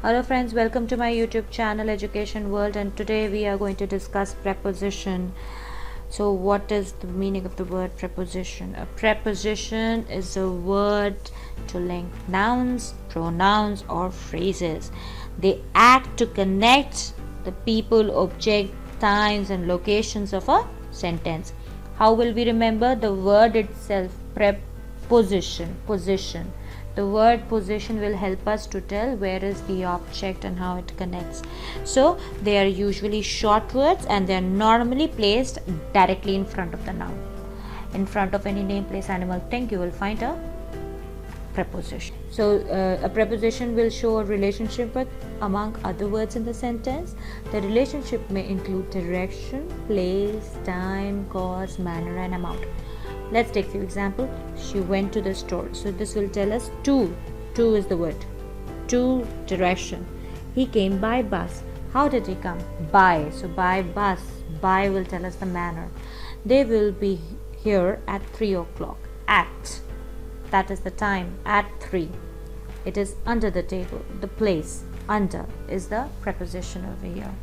Hello friends, welcome to my YouTube channel Education World, and today we are going to discuss preposition. So what is the meaning of the word preposition? A preposition is a word to link nouns, pronouns or phrases. They act to connect the people, object, times and locations of a sentence. How will we remember the word itself? Preposition, position. The word position will help us to tell where is the object and how it connects. So they are usually short words and they are normally placed directly in front of the noun. In front of any name, place, animal, thing, you will find a preposition. So a preposition will show a relationship with among other words in the sentence. The relationship may include direction, place, time, cause, manner and amount. Let's take a few examples. She went to the store. So this will tell us to. To is the word. To, direction. He came by bus. How did he come? By. So by bus. By will tell us the manner. They will be here at 3 o'clock. At. That is the time. At 3. It is under the table. The place. Under is the preposition over here.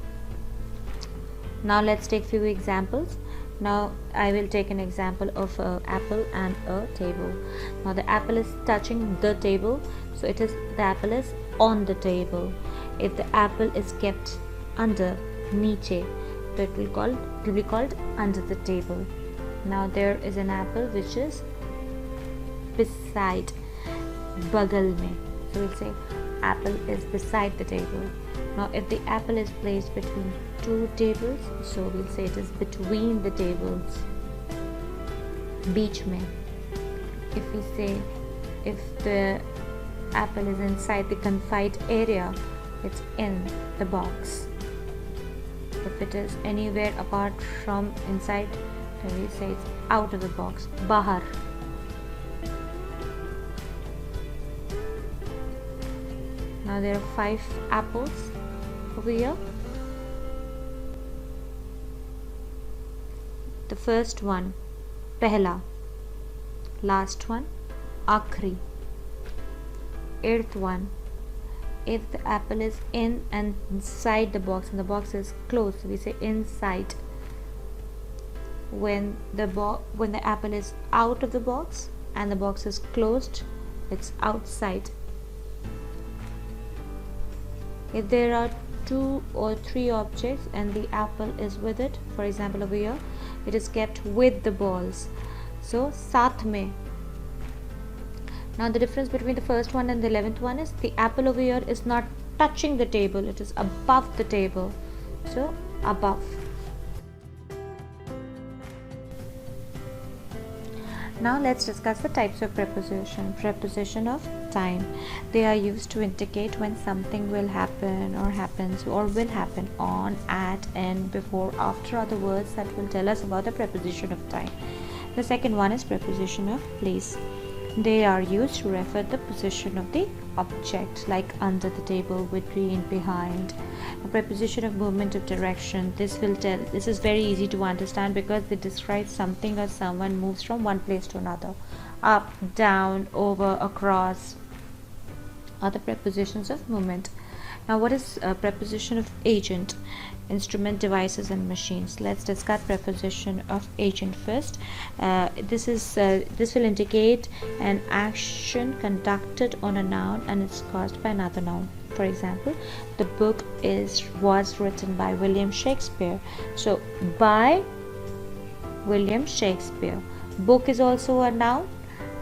Now let's take a few examples. Now I will take an example of an apple and a table. Now the apple is touching the table, so it is the apple is on the table. If the apple is kept under niche, so it will be called under the table. Now there is an apple which is beside, bagal mein. So we'll say apple is beside the table. Now if the apple is placed between two tables, so we'll say it is between the tables. Beech mein. If we say if the apple is inside the confined area, it's in the box. If it is anywhere apart from inside, then we say it's out of the box. Bahar. Now there are 5 apples over here. The first one, pehla. Last one, akhri. 8th one, if the apple is in and inside the box and the box is closed, we say inside. When the apple is out of the box and the box is closed, it's outside. If there are 2 or 3 objects and the apple is with it, for example over here, it is kept with the balls. So saath mein. Now the difference between the first one and the 11th one is the apple over here is not touching the table, it is above the table. So above. Now let's discuss the types of preposition. Preposition of time. They are used to indicate when something will happen or happens or will happen on, at, in, before, after are the words that will tell us about the preposition of time. The second one is preposition of place. They are used to refer the position of the object, like under the table, between, behind. A preposition of movement of direction. This is very easy to understand because it describes something or someone moves from one place to another. Up, down, over, across are the prepositions of movement. Now what is a preposition of agent? Instrument, devices and machines. Let's discuss preposition of agent first. This will indicate an action conducted on a noun and it's caused by another noun. For example, the book was written by William Shakespeare. So by William Shakespeare. Book is also a noun,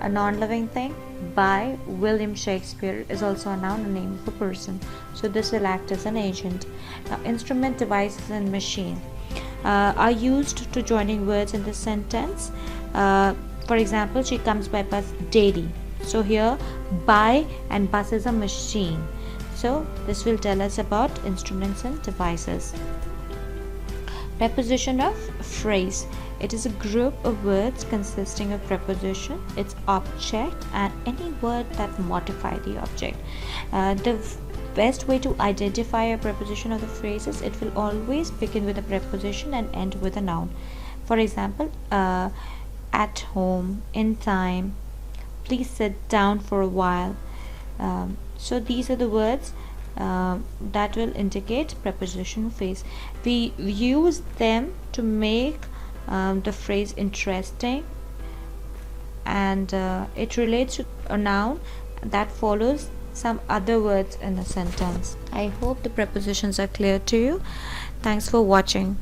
a non-living thing. By William Shakespeare is also a noun, a name of a person. So this will act as an agent. Now instrument, devices and machine are used to joining words in the sentence. For example, she comes by bus daily. So here by and bus is a machine. So this will tell us about instruments and devices. Preposition of phrase. It is a group of words consisting of preposition, its object and any word that modify the object. The best way to identify a preposition of the phrase is it will always begin with a preposition and end with a noun. For example, at home, in time, please sit down for a while. So these are the words that will indicate prepositional phrase. We use them to make the phrase interesting, and it relates to a noun that follows some other words in a sentence. I hope the prepositions are clear to you. Thanks for watching.